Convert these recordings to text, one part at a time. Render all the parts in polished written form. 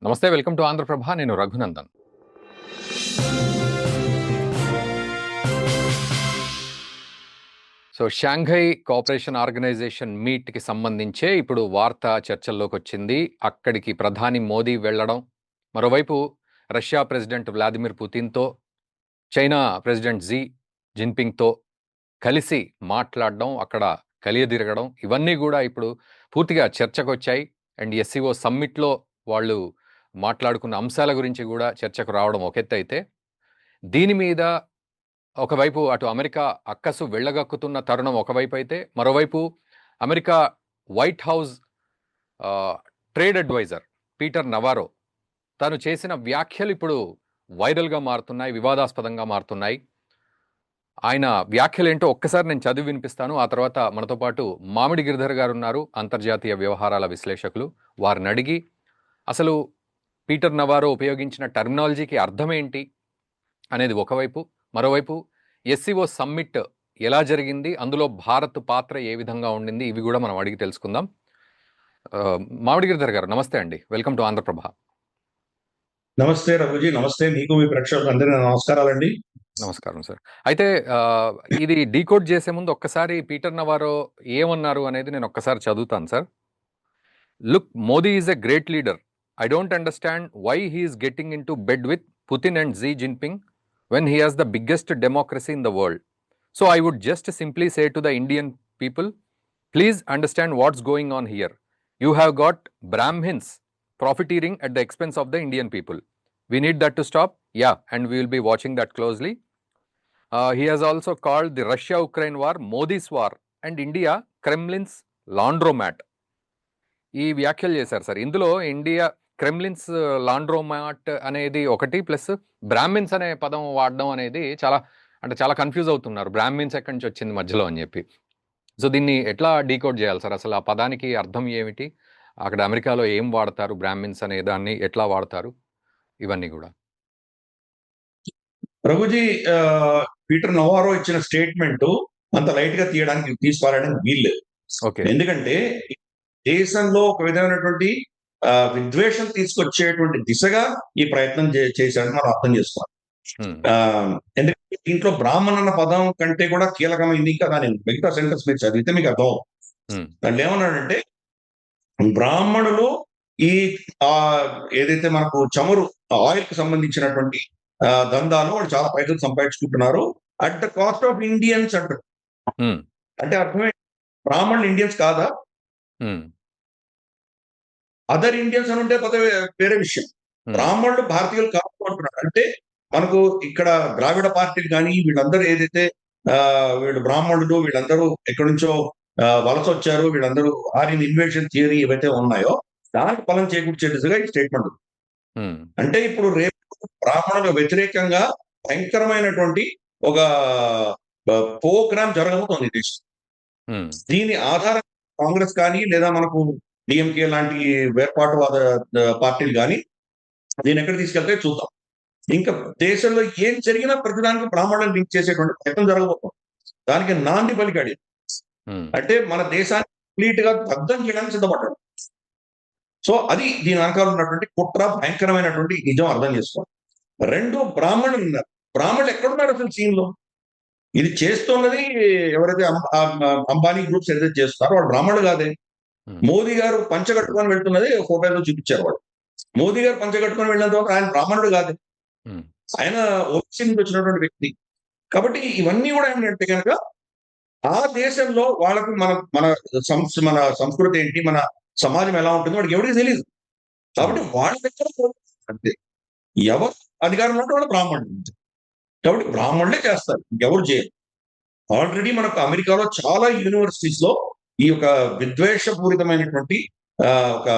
నమస్తే, welcome to Andhra Prabha. నేను Raghunandan. So Shanghai cooperation organisation మీట్కి సంబంధించే ఇప్పుడు వార్త చర్చల్లోకి వచ్చింది. అక్కడికి ప్రధాని మోదీ వెళ్ళడం, మరోవైపు రష్యా ప్రెసిడెంట్ వ్లాదిమిర్ పుతిన్తో, చైనా ప్రెసిడెంట్ జీ జిన్పింగ్తో కలిసి మాట్లాడడం, అక్కడ కలియదిరగడం, ఇవన్నీ కూడా ఇప్పుడు పూర్తిగా చర్చకు వచ్చాయి. అండ్ ఎస్సీఓ సమ్మిట్లో వాళ్ళు మాట్లాడుకున్న అంశాల గురించి కూడా చర్చకు రావడం ఒక ఎత్తు అయితే, దీని మీద ఒకవైపు అటు అమెరికా అక్కసు వెళ్ళగక్కుతున్న తరుణం ఒకవైపు అయితే, మరోవైపు America White House trade adviser Peter Navarro తను చేసిన వ్యాఖ్యలు ఇప్పుడు వైరల్గా మారుతున్నాయి, వివాదాస్పదంగా మారుతున్నాయి. ఆయన వ్యాఖ్యలు ఏంటో ఒక్కసారి నేను చదివి వినిపిస్తాను. ఆ తర్వాత మనతో పాటు మామిడి గిరిధర్ గారు ఉన్నారు, అంతర్జాతీయ వ్యవహారాల విశ్లేషకులు. వారిని అడిగి అసలు పీటర్ నవారో ఉపయోగించిన టర్మినాలజీకి అర్థం ఏంటి అనేది ఒకవైపు, మరోవైపు ఎస్సీఓ సమ్మిట్ ఎలా జరిగింది, అందులో భారత్ పాత్ర ఏ విధంగా ఉండింది, ఇవి కూడా మనం అడిగి తెలుసుకుందాం. మామిడి గిరిధర్ గారు నమస్తే అండి, వెల్కమ్ టు ఆంధ్రప్రభ. నమస్తే రఘుజీ, నమస్తే మీకు, మీ ప్రేక్షకులకు అందరికీ నమస్కారాలండి. నమస్కారం సార్. అయితే ఇది డీకోడ్ చేసే ముందు ఒక్కసారి పీటర్ నవారో ఏమన్నారు అనేది నేను ఒక్కసారి చదువుతాను sir. Look, Modi is a great leader. I don't understand why he is getting into bed with Putin and Xi Jinping when he has the biggest democracy in the world. So I would just simply say to the Indian people, please understand what's going on here. You have got Brahmins profiteering at the expense of the Indian people. We need that to stop. Yeah, and we will be watching that closely. He has also called the Russia-Ukraine war Modi's war and India Kremlin's laundromat. ఈ వ్యాఖ్యలు చేశారు sir. ఇందులో India క్రెమ్లిన్స్ laundromat అనేది ఒకటి, plus Brahmins అనే పదం వాడడం అనేది చాలా కన్ఫ్యూజ్ అవుతున్నారు. బ్రాహ్మిన్స్ ఎక్కడి నుంచి వచ్చింది మధ్యలో అని చెప్పి. సో దీన్ని ఎట్లా డీకోడ్ చేయాలి సార్? అసలు ఆ పదానికి అర్థం ఏమిటి, అక్కడ అమెరికాలో ఏం వాడతారు, బ్రాహ్మిన్స్ అనే దాన్ని ఎట్లా వాడతారు, ఇవన్నీ కూడా. రఘుజీ, పీటర్ నవారో ఇచ్చిన స్టేట్మెంట్ అంత లైట్ గా తీసుకోవాలని వీల్లేదు. ఎందుకంటే దేశంలో ఒక విధమైనటువంటి విద్వేషం తీసుకొచ్చేటువంటి దిశగా ఈ ప్రయత్నం చేశాడని మనం అర్థం చేసుకోవాలి. ఎందుకంటే దీంట్లో బ్రాహ్మణ్ అన్న పదం కంటే కూడా కీలకమైంది కదా. నేను మిగతా సెంటెన్స్ మీరు చదివితే మీకు అర్థం అవుతుంది. దాంట్లో ఏమన్నాడంటే, బ్రాహ్మణులు ఈ ఏదైతే మనకు చమురు ఆయిల్ కి సంబంధించినటువంటి దందాలు వాళ్ళు చాలా పైసలు సంపాదించుకుంటున్నారు at the cost of Indians అంటారు. అంటే అర్థమే, బ్రాహ్మణులు ఇండియన్స్ కాదా? అదర్ ఇండియన్స్ అని ఉంటే వేరే విషయం. బ్రాహ్మణులు భారతీయులు కాదు అంటున్నాడు. అంటే మనకు ఇక్కడ ద్రావిడ పార్టీలు కానీ వీళ్ళందరూ ఏదైతే వీళ్ళు బ్రాహ్మణులు వీళ్ళందరూ ఎక్కడి నుంచో వలస వచ్చారు, వీళ్ళందరూ ఆర్యన్ ఇన్వేషన్ థియరీ ఏవైతే ఉన్నాయో దానికి ఫలం చేకూర్చే దిశగా ఈ స్టేట్మెంట్. అంటే ఇప్పుడు రేపు బ్రాహ్మణులకు వ్యతిరేకంగా భయంకరమైనటువంటి ఒక ప్రోగ్రామ్ జరగబోతోంది దేశం. దీని ఆధారం కాంగ్రెస్ కానీ లేదా మనకు డిఎంకే లాంటి వేర్పాటువాద పార్టీలు కానీ దీన్ని ఎక్కడ తీసుకెళ్తే చూద్దాం. ఇంకా దేశంలో ఏం జరిగినా ప్రతిదానికి బ్రాహ్మణులను లింక్ చేసేటువంటి ప్రయత్నం జరగబోతుంది. దానికి నాంది పలికాడు. అంటే మన దేశాన్ని కంప్లీట్ గా దగ్ధం చేయడానికి సిద్ధపడ్డాడు. సో అది దీని వెనకాల ఉన్నటువంటి కుట్ర, భయంకరమైనటువంటి నిజం అర్థం చేసుకోవాలి. రెండు, బ్రాహ్మణులు ఉన్నారు. బ్రాహ్మణులు ఎక్కడున్నారు అసలు సీన్ లో? ఇది చేస్తున్నది ఎవరైతే అంబానీ గ్రూప్స్ ఏదైతే చేస్తున్నారో వాళ్ళు బ్రాహ్మణులు కాదే. మోదీ గారు పంచగట్టుకొని వెళ్తున్నది ఫోటోలో చూపించారు వాళ్ళు. మోదీ గారు పంచగట్టుకొని వెళ్ళినంత వరకు ఆయన బ్రాహ్మణుడు కాదు, ఆయన ఓబీసీ నుంచి వచ్చినటువంటి వ్యక్తి. కాబట్టి ఇవన్నీ కూడా ఏంటంటే కనుక ఆ దేశంలో వాళ్ళకు మన మన సంస్కృతి ఏంటి, మన సమాజం ఎలా ఉంటుందో వాడికి ఎవరికి తెలియదు. కాబట్టి వాళ్ళ దగ్గర అంతే, ఎవరు అధికారంలో ఉంటే వాళ్ళు బ్రాహ్మణులు. కాబట్టి బ్రాహ్మణులే చేస్తారు, ఎవరు చేయరు. ఆల్రెడీ మనకు అమెరికాలో చాలా యూనివర్సిటీస్ లో ఈ యొక్క విద్వేషపూరితమైనటువంటి ఒక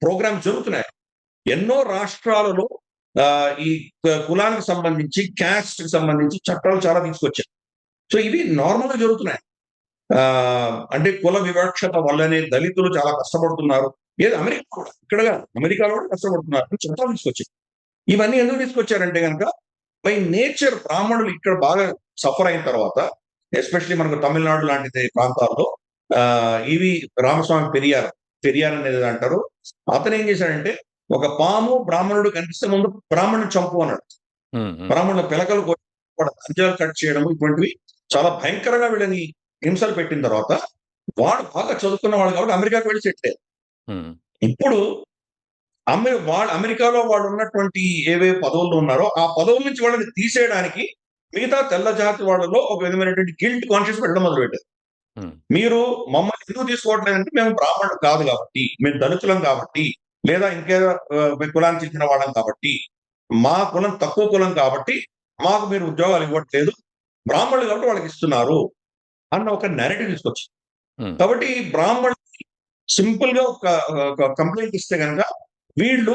ప్రోగ్రామ్ జరుగుతున్నాయి. ఎన్నో రాష్ట్రాలలో ఈ కులానికి సంబంధించి, క్యాస్ట్ కి సంబంధించి చట్టాలు చాలా తీసుకొచ్చారు. సో ఇవి నార్మల్ గా జరుగుతున్నాయి. అంటే కుల వివక్షత వల్లనే దళితులు చాలా కష్టపడుతున్నారు. ఏదో అమెరికా కూడా, అమెరికాలో కూడా కష్టపడుతున్నారు, చట్టాలు తీసుకొచ్చారు. ఇవన్నీ ఎందుకు తీసుకొచ్చారంటే కనుక బై నేచర్ బ్రాహ్మణులు ఇక్కడ బాగా సఫర్ అయిన తర్వాత, ఎస్పెషలీ మనకు తమిళనాడు లాంటి ప్రాంతాల్లో ఇవి రామస్వామి పెరియార్ అనేది అంటారు. అతను ఏం చేశాడంటే ఒక పాము బ్రాహ్మణుడు కనిపిస్తే ముందు బ్రాహ్మణుడు చంపు అన్నాడు. బ్రాహ్మణుల పిలకలు అంజాలు కట్ చేయడం ఇటువంటివి చాలా భయంకరంగా వీళ్ళని హింసలు పెట్టిన తర్వాత వాడు బాగా చదువుకున్న వాడు కాబట్టి అమెరికాకు వెళ్ళి సెట్ అయ్యారు. ఇప్పుడు అమెరికాలో వాళ్ళు ఉన్నటువంటి ఏవే పదవుల్లో ఉన్నారో ఆ పదవుల నుంచి వాళ్ళని తీసేయడానికి మిగతా తెల్ల జాతి వాళ్ళలో ఒక విధమైనటువంటి గిల్ట్ కాన్షియస్ పెట్టడం మొదలుపెట్టారు. మీరు మమ్మల్ని ఎందుకు తీసుకోవట్లేదంటే మేము బ్రాహ్మణులు కాదు కాబట్టి, మేము దళితులం కాబట్టి, లేదా ఇంకేదో కులానికి చెందిన వాళ్ళం కాబట్టి, మా కులం తక్కువ కులం కాబట్టి మాకు మీరు ఉద్యోగాలు ఇవ్వట్లేదు, బ్రాహ్మణులు కాబట్టి వాళ్ళకి ఇస్తున్నారు అన్న ఒక నెరేటివ్ తీసుకొచ్చి. కాబట్టి బ్రాహ్మణులు సింపుల్ గా ఒక కంప్లైంట్ ఇస్తే కనుక వీళ్ళు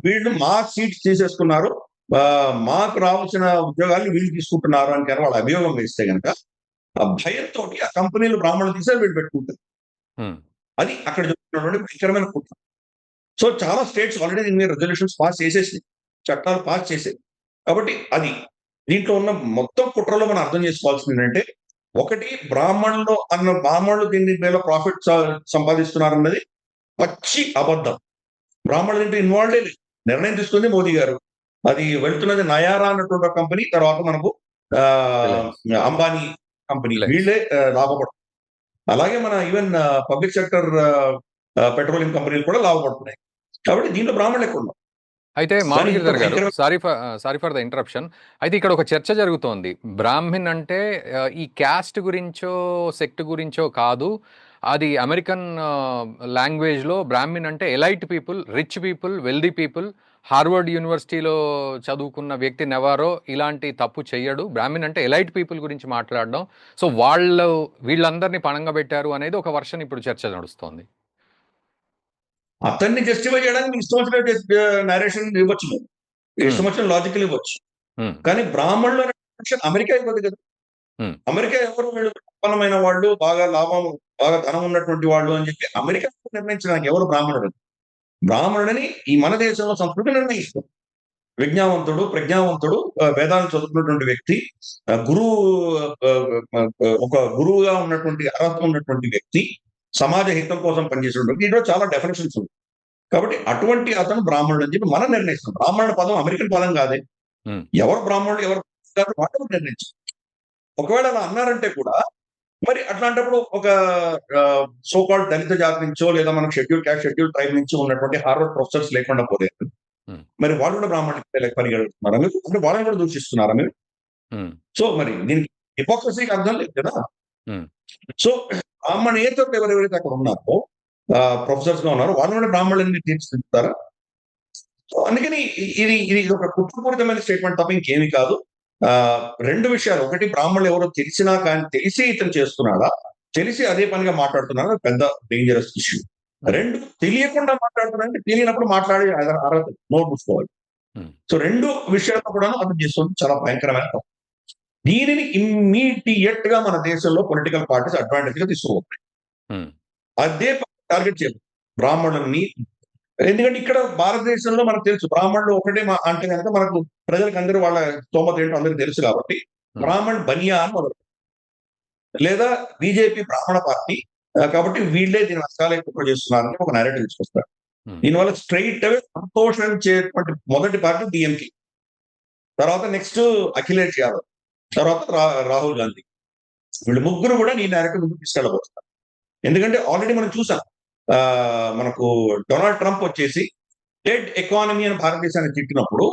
వీళ్ళు మా సీట్స్ తీసేసుకున్నారు, మాకు రావాల్సిన ఉద్యోగాలు వీళ్ళు తీసుకుంటున్నారు అని కనుక వాళ్ళ అభియోగం వేస్తే కనుక ఆ భయంతో ఆ కంపెనీలు బ్రాహ్మణులు తీసే వీళ్ళు పెట్టుకుంటారు. అది అక్కడ చెప్తున్నటువంటి భయంకరమైన కుట్ర. సో చాలా స్టేట్స్ ఆల్రెడీ దీని మీద రెజల్యూషన్స్ పాస్ చేసేసినాయి, చట్టాలు పాస్ చేసాయి. కాబట్టి అది దీంట్లో ఉన్న మొత్తం కుట్రలో మనం అర్థం చేసుకోవాల్సింది ఏంటంటే, ఒకటి బ్రాహ్మణులు దీని మీద ప్రాఫిట్ సంపాదిస్తున్నారన్నది పచ్చి అబద్ధం. బ్రాహ్మణులు దీంట్లో ఇన్వాల్వ్డే లేదు. నిర్ణయం తీసుకుంది మోదీ గారు. అది వెళ్తున్నది నయారా అన్నటువంటి కంపెనీ, తర్వాత మనకు అంబానీ కంపెనీ, వీళ్ళే లాభపడుతుంది. అలాగే మన ఈవెన్ పబ్లిక్ సెక్టర్ పెట్రోలియం కంపెనీలు కూడా లాభపడుతున్నాయి. కాబట్టి దీంట్లో బ్రాహ్మణులు ఎక్కువ ఉన్నారు. అయితే మాధుగిరిధర్ గారు, సారీ ఫర్ ద ఇంటరప్షన్. అయితే ఇక్కడ ఒక చర్చ జరుగుతోంది. బ్రాహ్మిన్ అంటే ఈ క్యాస్ట్ గురించో సెక్ట్ గురించో కాదు, అది అమెరికన్ లాంగ్వేజ్లో బ్రాహ్మిన్ అంటే elite people, rich people, wealthy people, Harvard యూనివర్సిటీలో చదువుకున్న వ్యక్తి నెవారో ఇలాంటి తప్పు చెయ్యడు. బ్రాహ్మిన్ అంటే ఎలైట్ పీపుల్ గురించి మాట్లాడడం. సో వీళ్ళందరినీ పణంగా పెట్టారు అనేది ఒక వర్షన్ ఇప్పుడు చర్చ నడుస్తోంది. అతన్ని జస్టిఫై చేయడానికి ఇష్టం వచ్చిన నరేషన్ ఇవ్వచ్చు, ఇష్టం వచ్చిన లాజికల్ ఇవ్వచ్చు. కానీ బ్రాహ్మణులు అమెరికా ఇవ్వదు కదా. అమెరికా ఎవరు వీళ్ళు సంపన్నమైన వాళ్ళు, బాగా ధనం ఉన్నటువంటి వాళ్ళు అని చెప్పి అమెరికా నిర్ణయించడానికి ఎవరు బ్రాహ్మణుడని ఈ మన దేశంలో సంస్కృతి నిర్ణయిస్తుంది. విజ్ఞావంతుడు, ప్రజ్ఞావంతుడు, వేదాలు చదువుకున్నటువంటి వ్యక్తి, ఒక గురువుగా ఉన్నటువంటి అర్హత ఉన్నటువంటి వ్యక్తి, సమాజ హితం కోసం పనిచేసేటువంటి దీంట్లో చాలా డెఫినేషన్స్ ఉంది. కాబట్టి అటువంటి అతను బ్రాహ్మణుడు అని చెప్పి మనం నిర్ణయిస్తాం. బ్రాహ్మణుల పదం అమెరికన్ పదం కాదే. ఎవరు బ్రాహ్మణుడు ఎవరు కాదు వాళ్ళు నిర్ణయించారు. ఒకవేళ అలా అన్నారంటే కూడా మరి అట్లాంటప్పుడు ఒక సోకాల్డ్ దళిత జాతి నుంచో లేదా మనకు షెడ్యూల్ క్యాస్ట్, షెడ్యూల్ ట్రైబ్ నుంచి ఉన్నటువంటి హార్వర్డ్ ప్రొఫెసర్స్ లేకుండా పోలేదు. మరి వాళ్ళు కూడా బ్రాహ్మణులు పరిగెడుతున్నారా మీరు? అంటే వాళ్ళని కూడా దూషిస్తున్నారా మీరు? సో మరి దీనికి హిపోక్రసీకి అర్థం లేదు కదా. సో బ్రాహ్మణేతరులు ఎవరెవరైతే అక్కడ ఉన్నారో, ప్రొఫెసర్స్ గా ఉన్నారో వాళ్ళు కూడా బ్రాహ్మణులని తీర్చిదిద్దుతారా? అందుకని ఇది ఒక కుట్రపూరితమైన స్టేట్మెంట్ తప్ప ఇంకేమీ కాదు. రెండు విషయాలు, ఒకటి బ్రాహ్మణులు ఎవరో తెలిసినా కానీ తెలిసి ఇతను చేస్తున్నాడా, తెలిసి అదే పనిగా మాట్లాడుతున్నాడా, పెద్ద డేంజరస్ ఇష్యూ. రెండు, తెలియకుండా మాట్లాడుతున్నాడంటే తెలియనప్పుడు మాట్లాడే అర్హత నోరు మూసుకోవాలి. సో రెండు విషయాల్లో కూడా అర్థం చేస్తుంది చాలా భయంకరమైన తప్పు. దీనిని ఇమ్మీడియట్ గా మన దేశంలో పొలిటికల్ పార్టీస్ అడ్వాంటేజ్ గా తీసుకోవాలి. అదే టార్గెట్ చేయాలి బ్రాహ్మణుల్ని. ఎందుకంటే ఇక్కడ భారతదేశంలో మనకు తెలుసు బ్రాహ్మణులు ఒకటే అంటే కనుక మనకు ప్రజలకు అందరూ వాళ్ళ స్తోమత ఏంటో అందరికీ తెలుసు కాబట్టి బ్రాహ్మణ్ బనియా అని మొదలు, లేదా బీజేపీ బ్రాహ్మణ పార్టీ కాబట్టి వీళ్ళే దీని నష్టాలే కుట్ర చేస్తున్నారని ఒక నేరేటివ్ తీసుకొస్తారు. దీనివల్ల స్ట్రైట్ అవే సంతోషించేటువంటి మొదటి పార్టీ డిఎంకే, తర్వాత నెక్స్ట్ అఖిలేష్ యాదవ్, తర్వాత రాహుల్ గాంధీ. వీళ్ళు ముగ్గురు కూడా ఈ నేరేటివ్ ముందుకు తీసుకెళ్ళబోతున్నారు. ఎందుకంటే ఆల్రెడీ మనం చూసాం, మనకు డొనాల్డ్ ట్రంప్ వచ్చేసి డెడ్ ఎకానమీ అని భారతదేశాన్ని తిట్టినప్పుడు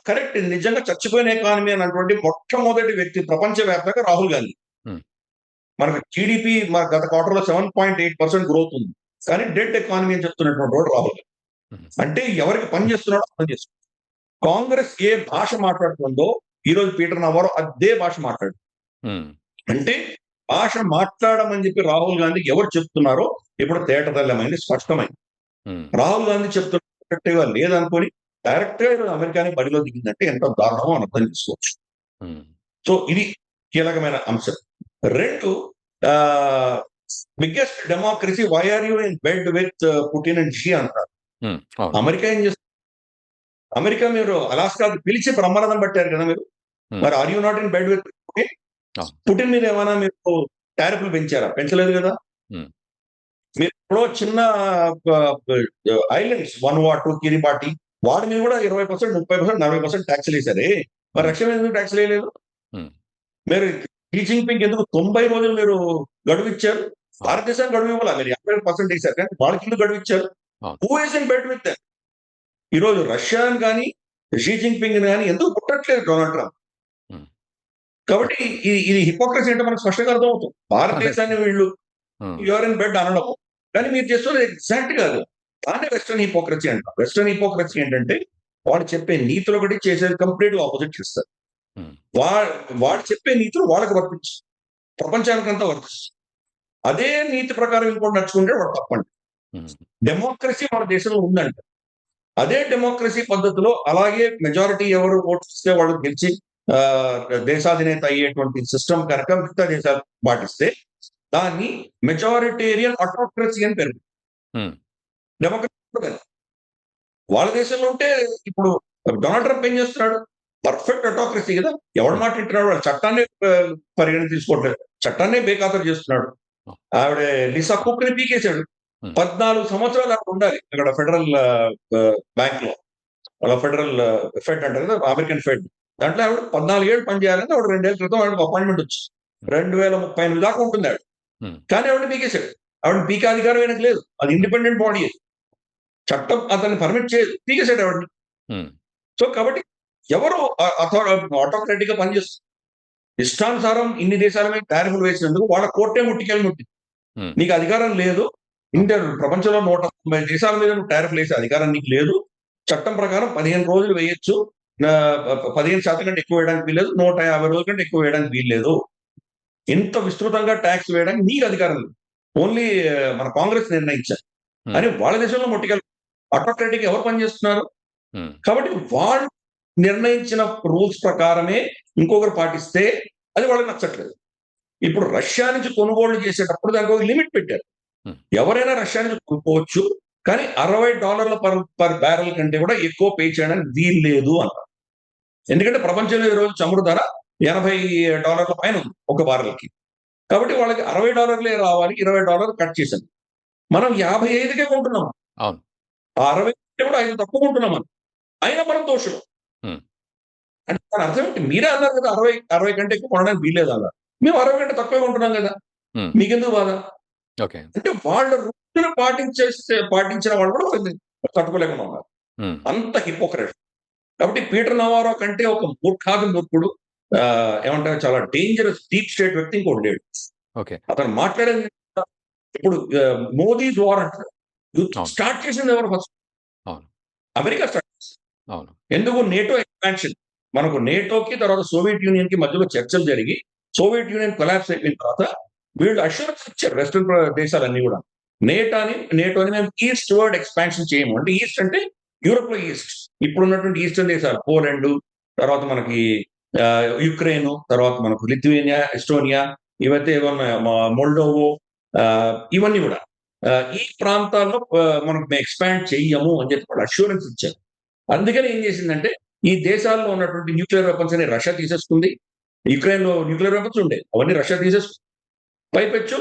కరెక్ట్, ఇది నిజంగా చచ్చిపోయిన ఎకానమీ అన్నటువంటి మొట్టమొదటి వ్యక్తి ప్రపంచవ్యాప్తంగా రాహుల్ గాంధీ. మనకు జీడిపి గత క్వార్టర్లో 7.8% గ్రోత్ ఉంది, కానీ డెడ్ ఎకానమీ అని చెప్తున్నటువంటి వాడు రాహుల్ గాంధీ. అంటే ఎవరికి పని చేస్తున్నాడో అర్థం చేస్తున్నాడు. కాంగ్రెస్ ఏ భాష మాట్లాడుతుందో ఈ రోజు పీటర్ నవారో అదే భాష మాట్లాడు. అంటే భాష మాట్లాడమని చెప్పి రాహుల్ గాంధీకి ఎవరు చెప్తున్నారో ఇప్పుడు తేటతెల్లమైంది, స్పష్టమైంది. రాహుల్ గాంధీ చెప్తున్నట్టుగా లేదనుకొని డైరెక్ట్ గా అమెరికాని బడిలో దిగిందంటే ఎంత దారుణమో అని అర్థం చేసుకోవచ్చు. సో ఇది కీలకమైన అంశం. రెండు, biggest democracy, why are you in bed with Putin and Xi అంటారు. అమెరికా ఏం చేస్తుంది? అమెరికా మీరు అలాస్కాకి పిలిచి బ్రహ్మరథం పట్టారు కదా మీరు, మరి are you not in bed with Putin? Putin మీద ఏమైనా మీరు టారిఫ్లు పెంచారా? పెంచలేదు కదా. మీరు ఎప్పుడో చిన్న ఐలాండ్స్ వనువాటు, కిరిబాటి వాటి మీద కూడా 20%, 30%, 40% ట్యాక్స్లు వేశారే. మరి రష్యా మీద ఎందుకు ట్యాక్స్లు వేయలేదు? మీరు షీ జిన్పింగ్ ఎందుకు 90 రోజులు మీరు గడువు ఇచ్చారు? భారతదేశానికి గడువు ఇవ్వాలి, మీరు 50% వేశారు, కానీ వాళ్ళకి ఎందుకు గడువు ఇచ్చారు? Who is in bed with that? ఈ రోజు రష్యాని కానీ షీ జిన్పింగ్ కానీ ఎందుకు పుట్టట్లేదు డొనాల్డ్ ట్రంప్? కాబట్టి ఇది హిపోక్రసీ అంటే మనకు స్పష్టంగా అర్థమవుతుంది. భారతదేశాన్ని వీళ్ళు యూఆర్ ఇన్ బెడ్ అనడం, కానీ మీరు చేస్తున్నది ఎగ్జాక్ట్ కాదు. దాన్ని వెస్టర్న్ హిపోక్రసీ అంటారు. వెస్టర్న్ హిపోక్రసీ ఏంటంటే వాళ్ళు చెప్పే నీతులు ఒకటి, చేసేది కంప్లీట్ ఆపోజిట్ చేస్తారు. వాళ్ళు చెప్పే నీతులు వాళ్ళకి వర్తించు, ప్రపంచానికంతా వర్తిస్తుంది. అదే నీతి ప్రకారం ఇంకోటి నడుచుకుంటే వాడు తప్పండి. డెమోక్రసీ మన దేశంలో ఉందంట. అదే డెమోక్రసీ పద్ధతిలో అలాగే మెజారిటీ ఎవరు ఓటు ఇస్తే వాళ్ళు గెలిచి దేశాధినేత అయ్యేటువంటి సిస్టమ్ కనుక మిగతా దేశాలు పాటిస్తే దాన్ని మెజారిటేరియన్ ఆటోక్రసీ అని పేరు. డెమోక్రసీ వాళ్ళ దేశంలో ఉంటే ఇప్పుడు డొనాల్డ్ ట్రంప్ ఏం చేస్తున్నాడు? పర్ఫెక్ట్ ఆటోక్రసీ కదా, ఎవడు మాట వింటున్నాడు? వాళ్ళు చట్టాన్ని పరిగణ తీసుకోవట్లేదు, చట్టాన్ని బేఖాతరు చేస్తున్నాడు. ఆవిడ లిసా కుక్ని పీకేశాడు. 14 సంవత్సరాలు అక్కడ ఉండాలి అక్కడ ఫెడరల్ బ్యాంక్ లో, ఫెడరల్ ఫెడ్ అంటారు కదా, అమెరికన్ ఫెడ్. దాంట్లో ఆవిడ 14 ఏళ్ళు పనిచేయాలని ఆవిడ 2 ఏళ్ల క్రితం ఆవిడకి అపాయింట్మెంట్ వచ్చి 2038 దాకా ఉంటుంది ఆవిడ. కానీ ఆవిడ పీకేశాడు. ఆవిడ పీకే అధికారం ఆయనకు లేదు, అది ఇండిపెండెంట్ బాడీ, చట్టం అతన్ని పర్మిట్ చేయదు, పీకేశాడు ఆవిడని. సో కాబట్టి ఎవరు ఆటోక్రాటిక్ గా పనిచేస్తారు? ఇష్టానుసారం ఇన్ని దేశాల మీద టారిఫ్లు వేసినందుకు వాళ్ళ కోర్టే ముట్టింది. నీకు అధికారం లేదు, ప్రపంచంలో 190 దేశాల మీద టారిఫ్లు వేసే అధికారం నీకు లేదు. చట్టం ప్రకారం 15 రోజులు వేయొచ్చు, 15% కంటే ఎక్కువ వేయడానికి వీల్లేదు, 150 రోజుల కంటే ఎక్కువ వేయడానికి వీల్లేదు. ఇంత విస్తృతంగా ట్యాక్స్ వేయడానికి నీకు అధికారం లేదు, ఓన్లీ మన కాంగ్రెస్ నిర్ణయించారు అని వాళ్ళ దేశంలో ముట్టికెళ్ళి ఆటోక్రాటిక్ ఎవరు పనిచేస్తున్నారు? కాబట్టి వాళ్ళు నిర్ణయించిన రూల్స్ ప్రకారమే ఇంకొకరు పాటిస్తే అది వాళ్ళకి నచ్చట్లేదు. ఇప్పుడు రష్యా నుంచి కొనుగోలు చేసేటప్పుడు దానికి ఒక లిమిట్ పెట్టారు. ఎవరైనా రష్యా నుంచి కొనుక్కోవచ్చు, కానీ $60 పర్ బ్యారెల్ కంటే కూడా ఎక్కువ పే చేయడానికి వీలు లేదు అన్నారు. ఎందుకంటే ప్రపంచంలో ఈ రోజు చమురు ధర $80 పైన ఉంది ఒక బారెల్కి. కాబట్టి వాళ్ళకి $60 రావాలి, $20 కట్ చేశాను. మనం 55కే కొంటున్నాం, ఆ 60 కూడా 5 తక్కువ కొంటున్నాం మనం, అయినా మనం దోషులు. అంటే దాని అర్థం ఏంటి? మీరే అన్నారు కదా 60 కంటే ఎక్కువ కొనడానికి వీల్లేదు అన్నారు. మేము 60 కంటే తక్కువే కొంటున్నాం కదా, మీకెందుకు బాధ? అంటే వాళ్ళ రూల్స్ని పాటించిన వాళ్ళు కూడా తట్టుకోలేకుండా ఉన్నారు. అంత హిపోక్రసీ. కాబట్టి పీటర్ నవారో కంటే ఒక మూర్ఖుడు, ఏమంటారు, చాలా డేంజరస్ డీప్ స్టేట్ వ్యక్తి ఇంకోటి లేడు. అతను మాట్లాడేది ఇప్పుడు మోదీ ద్వారా అంటారు. స్టార్ట్ చేసింది ఎవరు? ఫస్ట్ అమెరికా స్టార్ట్ చేసింది. ఎందుకు? NATO expansion. మనకు నేటోకి తర్వాత సోవియట్ యూనియన్ కి మధ్యలో చర్చలు జరిగి సోవియట్ యూనియన్ కొలాప్స్ అయిపోయిన తర్వాత వీళ్ళు అష్యూరెన్స్ ఇచ్చారు వెస్టర్న్ దేశాలన్నీ కూడా, నేటోని మేము ఈస్ట్ వర్డ్ ఎక్స్పాన్షన్ చేయము. అంటే ఈస్ట్ అంటే యూరోప్ లో ఈస్ట్, ఇప్పుడు ఉన్నటువంటి ఈస్టర్న్ దేశాలు, పోలాండ్, తర్వాత మనకి యుక్రెయిన్, తర్వాత మనకు లిథువేనియా, ఎస్టోనియా, ఇవైతే మొల్డోవో, ఇవన్నీ కూడా ఈ ప్రాంతాల్లో మనం ఎక్స్పాండ్ చెయ్యము అని చెప్పి వాళ్ళు అష్యూరెన్స్ ఇచ్చారు. అందుకని ఏం చేసిందంటే ఈ దేశాల్లో ఉన్నటువంటి న్యూక్లియర్ వెపన్స్ అని రష్యా తీసేసుకుంది. యుక్రెయిన్ లో న్యూక్లియర్ వెపన్స్ ఉండే, అవన్నీ రష్యా తీసేసుకుంది. పైపెచ్చు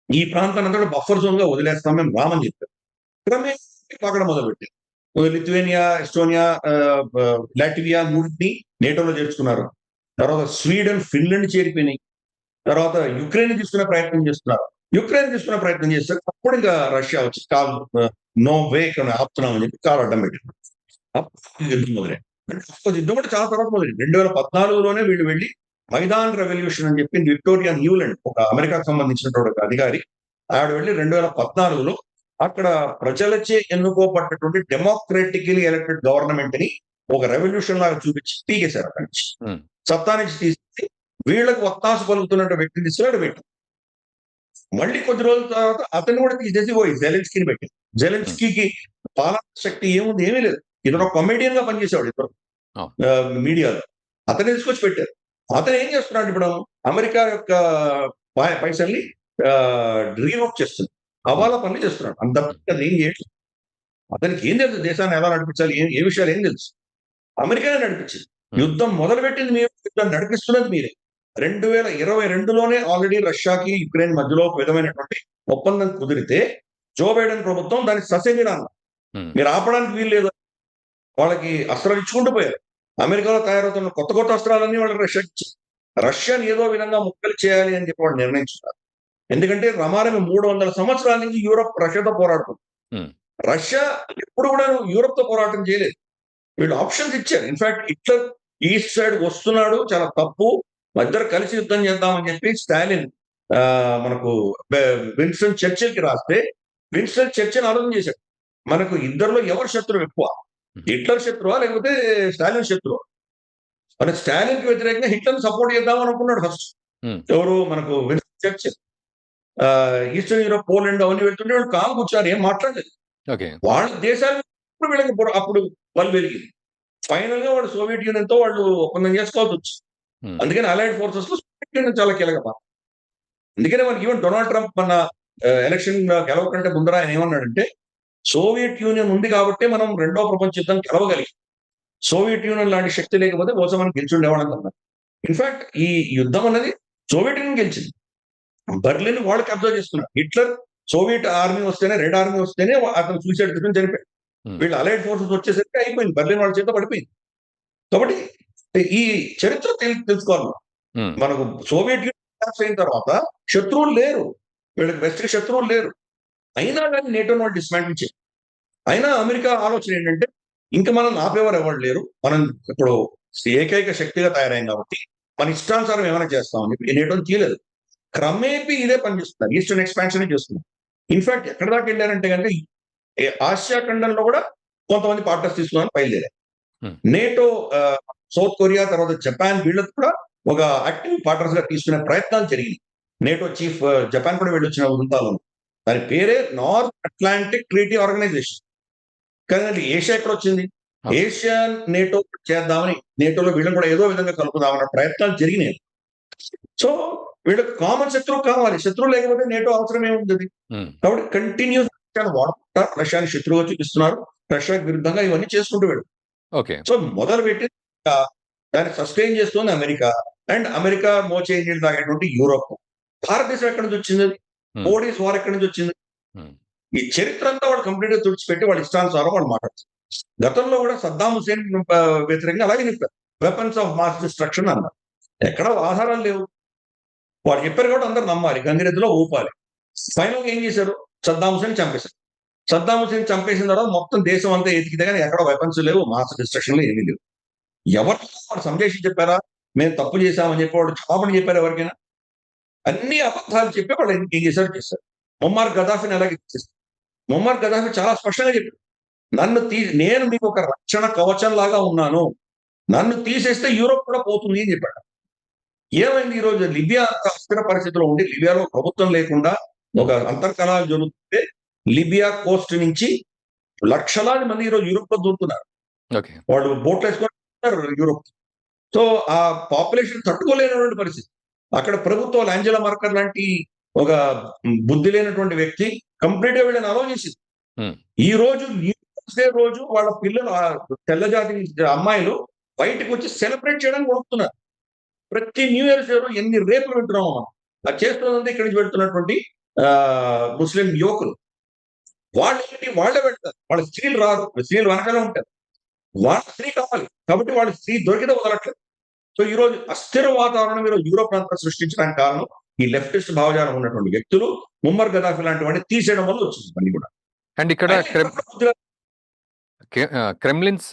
ఈ ప్రాంతాన్ని అంతా బఫర్ జోన్ గా వదిలేస్తాం మేము రామని చెప్పారు. క్రమే పాకడం మొదలుపెట్టారు. లిథువేనియా, ఎస్టోనియా, లాట్వియా మూడింటిని నేటోలో చేర్చుకున్నారు. తర్వాత స్వీడన్, ఫిన్లాండ్ చేరిపోయినాయి. తర్వాత యుక్రెయిన్ తీసుకునే ప్రయత్నం చేస్తున్నారు. యుక్రెయిన్ తీసుకునే ప్రయత్నం చేస్తారు, అప్పుడు ఇంకా రష్యా వచ్చి కాల్ నో వే ఆపుతున్నామని చెప్పి కాలు అడ్డం పెట్టారు. యుద్ధం మొదలైంది. యుద్ధం కూడా చాలా తర్వాత మొదలైంది. 2014లోనే వీళ్ళు వెళ్ళి మైదాన్ రెవల్యూషన్ అని చెప్పి విక్టోరియా న్యూలాండ్, ఒక అమెరికాకు సంబంధించినటువంటి ఒక అధికారి, ఆవిడ వెళ్ళి 2014లో అక్కడ ప్రజలచే ఎన్నుకోబడినటువంటి డెమోక్రటికలీ ఎలక్టెడ్ గవర్నమెంట్ ని ఒక రెవల్యూషన్ లాగా చూపించి పీకేశారు. అక్కడి నుంచి సత్తా నుంచి తీసి వీళ్ళకు ఒత్తాసు పలుకుతున్న వ్యక్తిని తీసుకుని పెట్టారు. మళ్ళీ కొద్ది రోజుల తర్వాత అతన్ని కూడా తీసేసి పోయి జెలెన్స్కీని పెట్టారు. జెలెన్స్కీకి పాలన శక్తి ఏముంది? ఏమీ లేదు. ఇతను ఒక కమెడియన్ గా పనిచేసేవాడు ఇద్దరు మీడియాలో, అతన్ని తీసుకొచ్చి పెట్టారు. అతను ఏం చేస్తున్నాడు? ఇప్పుడు అమెరికా యొక్క పైసల్ని రీరూట్ చేస్తుంది, హవాలా పనులు చేస్తున్నాడు. అంత అది ఏం చేయట్లేదు. అతనికి ఏం తెలుసు దేశాన్ని ఎలా నడిపించాలి, ఏ విషయాలు ఏం తెలుసు? అమెరికానే నడిపించింది. యుద్ధం మొదలుపెట్టింది మీరు, యుద్ధం నడిపిస్తున్నది మీరే. 2022లోనే ఆల్రెడీ రష్యాకి యుక్రెయిన్ మధ్యలో ఒక విధమైనటువంటి ఒప్పందం కుదిరితే జో బైడెన్ ప్రభుత్వం దాన్ని ససేమిరా మీరు ఆపడానికి వీలు లేదు. వాళ్ళకి అస్త్రాలు ఇచ్చుకుంటూ పోయారు. అమెరికాలో తయారవుతున్న కొత్త కొత్త అస్త్రాలన్నీ వాళ్ళకి రష్యాకి ఇచ్చారు. రష్యాని ఏదో విధంగా ముక్కలు చేయాలి అని చెప్పి వాళ్ళు నిర్ణయించున్నారు. ఎందుకంటే రమారమి 300 సంవత్సరాల నుంచి యూరప్ రష్యాతో పోరాడుతుంది. రష్యా ఎప్పుడు కూడా యూరప్ తో పోరాటం చేయలేదు. వీళ్ళు ఆప్షన్స్ ఇచ్చారు. ఇన్ఫాక్ట్ హిట్లర్ ఈస్ట్ సైడ్ వస్తున్నాడు, చాలా తప్పు, ఇద్దరు కలిసి యుద్ధం చేద్దామని చెప్పి స్టాలిన్ మనకు విన్స్టన్ చర్చిల్ కి రాస్తే విన్స్టన్ చర్చిల్ ఆలోచన చేశాడు, మనకు ఇద్దరిలో ఎవరు శత్రువు ఎక్కువ, హిట్లర్ శత్రువా లేకపోతే స్టాలిన్ శత్రువా? మన స్టాలిన్ కి వ్యతిరేకంగా హిట్లర్ సపోర్ట్ చేద్దాం అనుకున్నాడు ఫస్ట్. ఎవరు మనకు Winston Churchill. Eastern Europe, Poland అవన్నీ వెళ్తుంటే వాళ్ళు కాలు కూర్చారు, ఏం మాట్లాడలేదు. వాళ్ళ దేశాలు వీళ్ళకి అప్పుడు వాళ్ళు వెలిగింది. ఫైనల్ గా వాళ్ళు సోవియట్ యూనియన్ తో వాళ్ళు ఒప్పందం చేసుకోవాల్సి వచ్చింది. అందుకని అలైడ్ ఫోర్సెస్ లో సోవియట్ యూనియన్ చాలా కీలక పాత్ర. అందుకనే మనకి ఈవెన్ డొనాల్డ్ ట్రంప్ మన ఎలక్షన్ గెలవకంటే ముందర ఆయన ఏమన్నాడంటే, సోవియట్ యూనియన్ ఉంది కాబట్టి మనం రెండో ప్రపంచ యుద్ధం గెలవగలిగాం, సోవియట్ యూనియన్ లాంటి శక్తి లేకపోతే బహుశా మనం గెలిచుండేవాళ్ళం అన్నారు. ఇన్ఫాక్ట్ ఈ యుద్ధం అనేది సోవియట్ యూనియన్ గెలిచింది. బర్లిన్ వాళ్ళు కబ్జా చేసుకున్నారు. హిట్లర్ సోవియట్ ఆర్మీ వస్తేనే, రెడ్ ఆర్మీ వస్తేనే అతను సూసైడ్ చేసుకుని చనిపోయాడు. వీళ్ళు అలైడ్ ఫోర్సెస్ వచ్చేసరికి అయిపోయింది, బర్లిన్ వాళ్ళ చేత పడిపోయింది. కాబట్టి ఈ చరిత్ర తెలుసుకోవాలి. మనకు సోవియట్ యూనియన్ అయిన తర్వాత శత్రువులు లేరు, వీళ్ళకి వెస్ట్ శత్రువులు లేరు. అయినా కానీ నేటోని వాళ్ళు డిస్మాంటిల్ చేయాలి. అయినా అమెరికా ఆలోచన ఏంటంటే, ఇంకా మనం ఆపేవారు ఎవరు లేరు, మనం ఇప్పుడు ఏకైక శక్తిగా తయారైంది కాబట్టి మన ఇష్టానుసారం ఏమైనా చేస్తామని చెప్పి నేటోని తీయలేదు. క్రమేపీ ఇదే పనిచేస్తున్నారు, ఈస్టర్న్ ఎక్స్పాన్షన్ చేస్తున్నారు. ఇన్ఫాక్ట్ ఎక్కడ దాకా వెళ్ళారంటే కనుక ఆసియా ఖండంలో కూడా కొంతమంది పార్ట్నర్స్ తీసుకున్నారని బయలుదేరారు. నేటో సౌత్ కొరియా తర్వాత జపాన్ వీళ్ళకి కూడా ఒక యాక్టివ్ పార్ట్నర్స్ గా తీసుకునే ప్రయత్నాలు జరిగింది. నేటో చీఫ్ జపాన్ కూడా వెళ్ళొచ్చిన వృంతాలు, దాని పేరే నార్త్ అట్లాంటిక్ ట్రీటీ ఆర్గనైజేషన్. కానీ ఏషియా ఎక్కడ వచ్చింది? ఏషియా నేటో చేద్దామని, నేటోలో వీళ్ళని కూడా ఏదో విధంగా కలుపుదామన్న ప్రయత్నాలు జరిగినాయి. సో వీళ్ళకి కామన్ శత్రువు కావాలి, శత్రువు లేకపోతే నేటో అవసరం ఏముంది? కాబట్టి కంటిన్యూస్ వాడుకుంటారు, రష్యాని శత్రువుగా చూపిస్తున్నారు, రష్యాకి విరుద్ధంగా ఇవన్నీ చేసుకుంటూ వెళ్ళు. సో మొదలు పెట్టి దాన్ని సస్టైన్ చేస్తుంది అమెరికా, అండ్ అమెరికా మోచేంజీలు తాగేటువంటి యూరోప్. భారతదేశం ఎక్కడి నుంచి వచ్చింది? మోడీస్ వార్ ఎక్కడి నుంచి వచ్చింది? ఈ చరిత్ర అంతా వాళ్ళు కంప్లీట్ గా తుడిచిపెట్టి వాళ్ళ ఇష్టానుసారం వాళ్ళు మాట్లాడుతారు. గతంలో కూడా సద్దాం హుసేన్ వ్యతిరేకంగా అలాగే చెప్పారు, వెపన్స్ ఆఫ్ మాస్ డిస్ట్రక్షన్ అన్నారు. ఎక్కడ ఆధారాలు లేవు, వాళ్ళు చెప్పారు కాబట్టి అందరూ నమ్మాలి, గంగిరెద్దులో ఊపాలి. ఫైనల్ గా ఏం చేశారు? సద్దాం హుసేన్ చంపేశారు. సద్దాం హుసేన్ చంపేసిన తర్వాత మొత్తం దేశం అంతా ఎదిగితే కానీ ఎక్కడ వెపన్స్ లేవు, మాస్ డిస్ట్రక్షన్లు ఏమీ లేవు. ఎవరు వాళ్ళు సందేశం చెప్పారా, మేము తప్పు చేశామని చెప్పి వాళ్ళు క్షమాపణ చెప్పారు ఎవరికైనా? అన్ని అబద్ధాలు చెప్పి వాళ్ళు ఏం చేశారు చేశారు. ముమ్మర్ గదాఫీని అలాగే చేశారు. ముమ్మర్ గదాఫీ చాలా స్పష్టంగా చెప్పారు, నేను మీకు ఒక రక్షణ కవచం లాగా ఉన్నాను, నన్ను తీసేస్తే యూరోప్ కూడా పోతుంది అని చెప్పాడు. ఏమైంది? ఈ రోజు లిబియా అస్థిర పరిస్థితిలో ఉండి, లిబియాలో ప్రభుత్వం లేకుండా ఒక అంతర్కలాలు జరుగుతుంటే లిబియా కోస్ట్ నుంచి లక్షలాది మంది ఈరోజు యూరోప్ లో దూరుతున్నారు. వాళ్ళు బోట్లు వేసుకొని యూరోప్. సో ఆ పాపులేషన్ తట్టుకోలేనటువంటి పరిస్థితి. అక్కడ ప్రభుత్వాలు యాంజెలా మర్కెల్ లాంటి ఒక బుద్ధి లేనటువంటి వ్యక్తి కంప్లీట్ గా వీళ్ళని అలౌ చేసింది. ఈ రోజు రోజు వాళ్ళ పిల్లలు, తెల్లజాతి అమ్మాయిలు బయటకు వచ్చి సెలబ్రేట్ చేయడానికి వస్తున్నారు. ప్రతి న్యూ ఇయర్స్ ఎన్ని రేపులు వింటున్నాము మనం. అది చేస్తున్నది ఇక్కడి నుంచి పెడుతున్నటువంటి ముస్లిం యువకులు. వాళ్ళే పెడతారు, వాళ్ళ స్త్రీలు రారు, స్త్రీలు వెనకాలే ఉంటారు. వాళ్ళ స్త్రీ కావాలి కాబట్టి వాళ్ళ స్త్రీ దొరికితే వదలట్లేదు. సో ఈ రోజు అస్థిర వాతావరణం ఈరోజు యూరోప్ అంతా సృష్టించడానికి కారణం ఈ లెఫ్టిస్ట్ భావజాలం ఉన్నటువంటి వ్యక్తులు, ముమ్మర్ గదాఫీ లాంటి వాడిని తీసేయడం వల్ల వచ్చింది పని కూడా. అండ్ ఇక్కడ క్రెమ్లిన్స్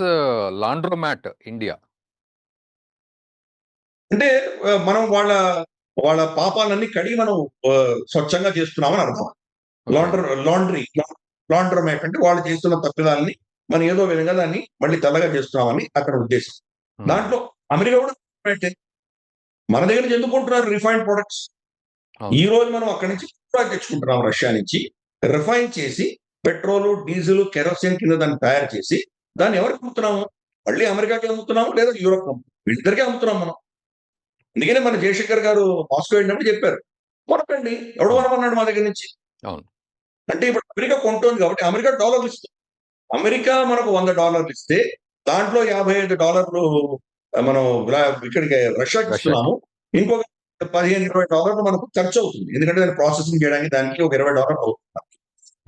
లాండ్రోమాట్ ఇండియా అంటే మనం వాళ్ళ పాపాలన్నీ కడిగి మనం స్వచ్ఛంగా చేస్తున్నామని అర్థం. లాండ్రోమాట్ అంటే వాళ్ళు చేస్తున్న తప్పిదాలని మనం ఏదో విధంగా దాన్ని మళ్ళీ తెల్లగా చేస్తున్నామని అక్కడ ఉద్దేశం. దాంట్లో అమెరికా కూడా మన దగ్గర నుంచి ఎందుకుంటున్నారు రిఫైన్డ్ ప్రొడక్ట్స్. ఈ రోజు మనం అక్కడి నుంచి తెచ్చుకుంటున్నాం, రష్యా నుంచి రిఫైన్ చేసి పెట్రోల్, డీజిల్, కెరోసిన్ కింద దాన్ని తయారు చేసి దాన్ని ఎవరికి అమ్ముతున్నాము? మళ్ళీ అమెరికాకి అమ్ముతున్నాము, లేదా యూరోప్ వీళ్ళిద్దరికీ అమ్ముతున్నాం మనం. అందుకనే మన జయశంకర్ గారు మాస్కో వెళ్ళినప్పుడు చెప్పారు, కొనకండి, ఎవడు కొనమన్నాడు మా దగ్గర నుంచి. అంటే ఇప్పుడు అమెరికా కొంటుంది కాబట్టి అమెరికా డాలర్లు ఇస్తుంది. అమెరికా మనకు $100 ఇస్తే దాంట్లో $55 మనం ఇక్కడికి రష్యాకి ఇస్తున్నాము, ఇంకొక $15-20 మనకు ఖర్చు అవుతుంది. ఎందుకంటే దాన్ని ప్రాసెసింగ్ చేయడానికి దానికి ఒక $20 అవుతుంది.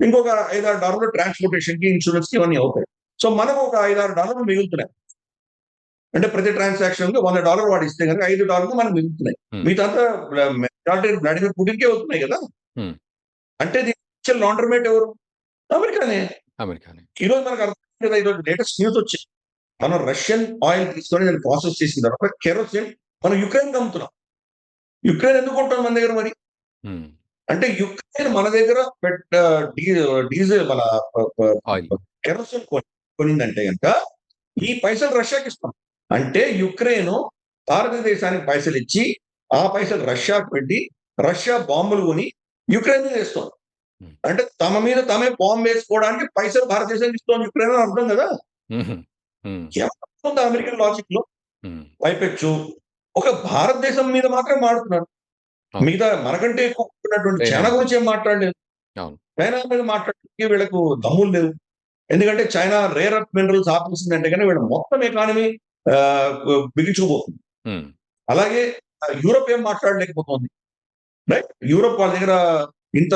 ఇంకొక $5-6 ట్రాన్స్‌పోర్టేషన్‌కి, ఇన్స్యూరెన్స్‌కి ఇవన్నీ అవుతాయి. సో, మనకు ఒక $5-6 మిగులుతున్నాయి. అంటే ప్రతి ట్రాన్సాక్షన్‌కి $100 వాడు ఇస్తే గనుక $5 మనకు మిగులుతున్నాయి. హ్మ్. మిగతాదంతా మెజారిటీ వ్లాడిమిర్ పుటిన్‌కే అవుతున్నాయి కదా! హ్మ్. అంటే దీని లాండర్మేట్ ఎవరు? అమెరికానే. అమెరికానే. ఈరోజు మనకు అర్థమైంది కదా! ఈరోజు లేటెస్ట్ న్యూస్ వచ్చింది. మనం రష్యన్ ఆయిల్ తీసుకొని దాన్ని ప్రాసెస్ చేసిన తర్వాత కెరోసిన్ మనం యుక్రెయిన్‌కి అమ్ముతున్నాం. యుక్రెయిన్ ఎందుకు కొంటుంది మన దగ్గర మరి? హ్మ్. అంటే యుక్రెయిన్ మన దగ్గర డీ డీజిల్ మన ప ప ఆయిల్. కెరోసిన్ కొనిందంటే గనక ఈ పైసలు రష్యాకి ఇస్తాం. అంటే యుక్రెయిన్ భారతదేశానికి పైసలిచ్చి, ఆ పైసలు రష్యాకి పెట్టి, రష్యా బాంబులు కొని యుక్రెయిన్ మీద ఏస్తోంది. హ్మ్. అంటే తమ మీద తామే బాంబ్ వేసుకోవడానికి పైసలు భారతదేశానికి ఇస్తోంది యుక్రెయిన్ అని అర్థం కదా! హుహు. హ్మ్. ఏమర్థం అమెరికన్ లాజిక్‌లో? హ్మ్. పైపెచ్చు ఒక భారతదేశం మీద మాత్రమే మాట్లాడుతున్నారు. అవును. మిగతా మనకంటే ఎక్కువ ఉన్నటువంటి చైనా చైనా మీద. గురించి ఏం మాట్లాడలేదు. అవును. చైనా మీద మాట్లాడడానికి వీళ్ళకు దమ్ములు లేవు. ఎందుకంటే చైనా రేర్ ఎర్త్ మినరల్స్ ఆపేసిందంటే గనుక వీళ్ళ మొత్తం ఎకానమీ బిగించుకుపోతుంది. హ్మ్. అలాగే యూరోప్ ఏం మాట్లాడలేకపోతుంది. రైట్? యూరోప్ వాళ్ళ దగ్గర ఇంత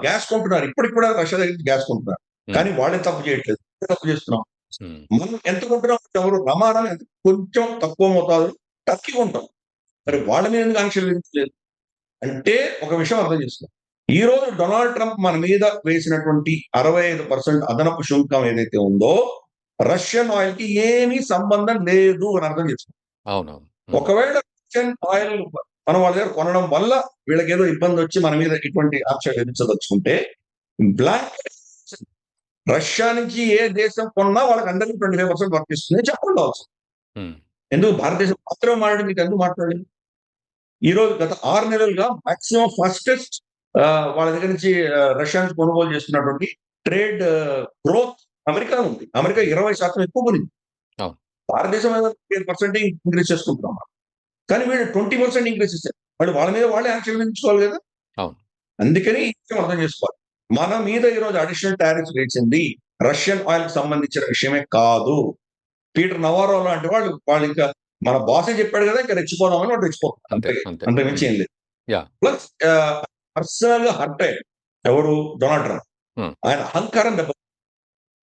గ్యాస్ కొంటున్నారు. ఇప్పటికి కూడా రష్యా దగ్గర నుంచి గ్యాస్ కొంటున్నారు. హ్మ్. కానీ వాళ్ళే తప్పు చేయట్లేదు. మనమే తప్పు చేస్తున్నాం. హ్మ్. మనం ఎంత కొంటున్నాం ఎవరు రమారమి ఎంత కొంచెం తక్కువ మోతాదులో టర్కీ కొంటాం. మరి హ్మ్. వాళ్ళ మీద ఎందుకు ఆంక్షలు విధించలేదు? అంటే ఒక విషయం అర్థం చేసుకో. ఈరోజు డొనాల్డ్ ట్రంప్ మన మీద వేసినటువంటి 65% అదనపు సుంకం ఏదైతే ఉందో, రష్యన్ ఆయిల్‌కి ఏమీ సంబంధం లేదు అని అర్థం చేసుకో. అవునవును. హ్మ్. ఒకవేళ రష్యన్ ఆయిల్ మనం వాళ్ళ దగ్గర కొనడం వల్ల వీళ్ళకేదో ఇబ్బందొచ్చి మన మీద ఇటువంటి ఆంక్షలు విధించదలుచుకుంటే, బ్లాంక్ రష్యా నుంచి ఏ దేశం కొన్నా వాళ్ళకందరికి 25% వర్తిస్తుంది అని చెప్పండి. హ్మ్. ఎందుకు భారతదేశం మాత్రమే మాట్లాడింది, ఇటెందుకు మాట్లాడలేదు? ఈరోజు గత 6 నెలలుగా మాక్సిమం ఫాస్టెస్ట్ వాళ్ళ దగ్గర నుంచి రష్యా నుంచి కొనుగోలు చేస్తున్నటువంటి ట్రేడ్ గ్రోత్ అమెరికా ఉంది. అమెరికా 20% ఎక్కువ కొనింది. అవును. భారతదేశం ఏదో 10% ఇంక్రీజ్ చేసుకుంటున్నాం. కానీ వీళ్ళు 20% ఇంక్రీజ్ చేశారు. వాళ్ళు వాళ్ళ మీద వాళ్ళే యాక్షన్ విధించుకోవాలి కదా! అవును. అందుకని ఈ విషయం అర్థం చేసుకోవాలి. మన మీద ఈరోజు అడిషనల్ టారిఫ్స్ వేసింది రష్యన్ ఆయిల్‌కి సంబంధించిన విషయమే కాదు. పీటర్ నవారో లాంటి వాళ్ళింకా మన బాసే చెప్పాడు కదా! ఇంక రెచ్చిపోదామని వాడు రెచ్చిపోతున్నారు. అంతే. అంతే. అంతే. అంతకు మించి హ్మ్. ఏం లేదు. యాహ్! ప్లస్ పర్సనల్‌గా హర్ట్ అయ్యాడు. ఎవరు? Donald Trump. హ్మ్. ఆయన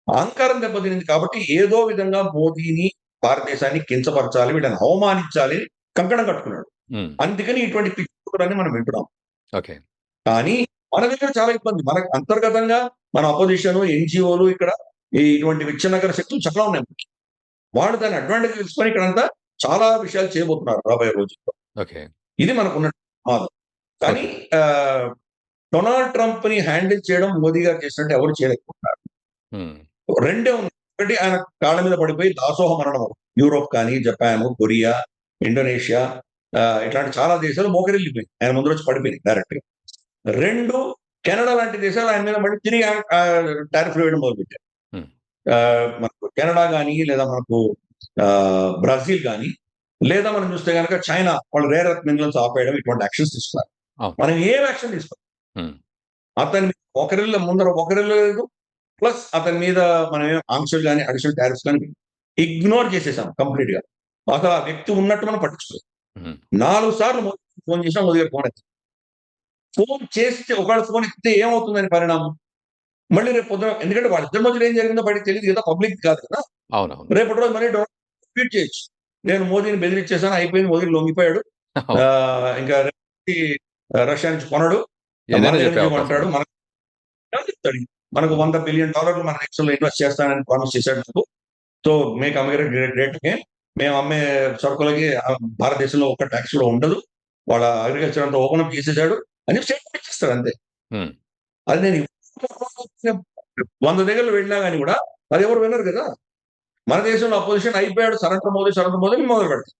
అహంకారం దెబ్బతినింది కాబట్టి ఏదో విధంగా మోదీని, భారతదేశాన్ని కించపరచాలి, వీళ్ళని అవమానించాలి కంకణం కట్టుకున్నాడు. హ్మ్. అందుకని ఇటువంటి పిచ్చి కూతలన్నీ మనం వింటున్నాం. ఓకే. కానీ మన దగ్గర చాలా ఇబ్బంది. మనకు అంతర్గతంగా మన అపోజిషన్, ఎన్‌జీఓలు ఇక్కడ ఇటువంటి విచ్ఛిన్నకర శక్తులు చాలా ఉన్నాయి. వాళ్ళు దాన్ని అడ్వాంటేజ్ తీసుకొని ఇక్కడంతా చాలా విషయాలు చేయబోతున్నారు రాబోయే రోజుల్లో. ఓకే. ఇది మనకున్న ప్రమాదం. కానీ ఓకే. ఆహ్, డొనాల్డ్ ట్రంప్‌ని హ్యాండిల్ చేయడం మోదీ గారు చేసినట్టు ఎవరు చేయలేకపోతున్నారు. హ్మ్. రెండే ఉన్నాయి. ఒకటి ఆయన కాళ్ళ మీద పడిపోయి దాసోహ మరణం. యూరోప్ కానీ, జపాన్, కొరియా, ఇండోనేషియా ఇట్లాంటి చాలా దేశాలు మోకరిల్లిపోయాయి. ఆయన ముందరొచ్చి పడిపోయినాయి డైరెక్ట్‌గా. 2 కెనడా లాంటి దేశాలు ఆయన మీద మళ్ళీ తిరిగి టారిఫ్‌లు వేయడం మొదలుపెట్టారు. హ్మ్. మనకు కెనడా గాని, లేదా మనకు బ్రెజిల్ గాని, లేదా మనం చూస్తే గనక చైనా వాళ్ళు రేర్ ఎర్త్ మినరల్స్ ఆపేయడం ఇటువంటి యాక్షన్స్ తీసుకున్నారు. అవును. మనం ఏం యాక్షన్ తీసుకోలేదు. హ్మ్. అతని ముందర ఒకరిల్లలేదు. ప్లస్ అతని మీద మనం ఏం ఆంక్షలు గాని, అడిషనల్ టారిఫ్స్ గాని ఇగ్నోర్ చేసేసాం కంప్లీట్‌గా. అసలు ఆ వ్యక్తి ఉన్నట్టు మనం పట్టించుకోలేదు. హ్మ్. 4 సార్లు మోదీకి ఫోన్ చేసినా మోదీ గారు ఫోన్ ఎత్తలేదు. ఫోన్ చేస్తే ఒకవేళ ఫోన్ ఎత్తితే ఏమవుతుందని పరిణామం? మళ్ళీ రేపు పొద్దున ఎందుకంటే వాళ్ళిద్దరి మధ్యలో ఏం జరిగిందో బయటకి తెలీదు కదా! పబ్లిక్ కాదు కదా! అవునవును. రేపటి రోజు మళ్ళీ ట్వీట్ చేయొచ్చు. నేను మోదీని బెదిరించేసాను. అయిపోయింది. మోదీ లొంగిపోయాడు. అవును. ఇంకా రష్యా నుంచి కొనడు. మన ఏదైనా దగ్గర చెప్పే నుంచి అవకాశం కొంటాడు. ఉంది. చెప్తాడు. మనకు హ్మ్. $100 బిలియన్ మన దేశంలో ఇన్వెస్ట్ చేస్తానని ప్రామిస్ చేశాడు నాకు. So, make America great again. మేము అమ్మే సరుకులకి భారతదేశంలో ఒక్క టాక్స్ కూడా ఉండదు. వాళ్ళ అగ్రికల్చర్ అంతా ఓపెన్ అప్ చేసేసాడు అని స్టేట్మెంట్ ఇచ్చేస్తాడు అంతే. హ్మ్. అది నేను 100 దగ్గరలు వెళ్ళినా గాని కూడా అదెవరు వినరు కదా! మన దేశంలో అపోజిషన్ అయిపోయాడు సరెండర్ మోదీ అని మొదలుపెడతారు.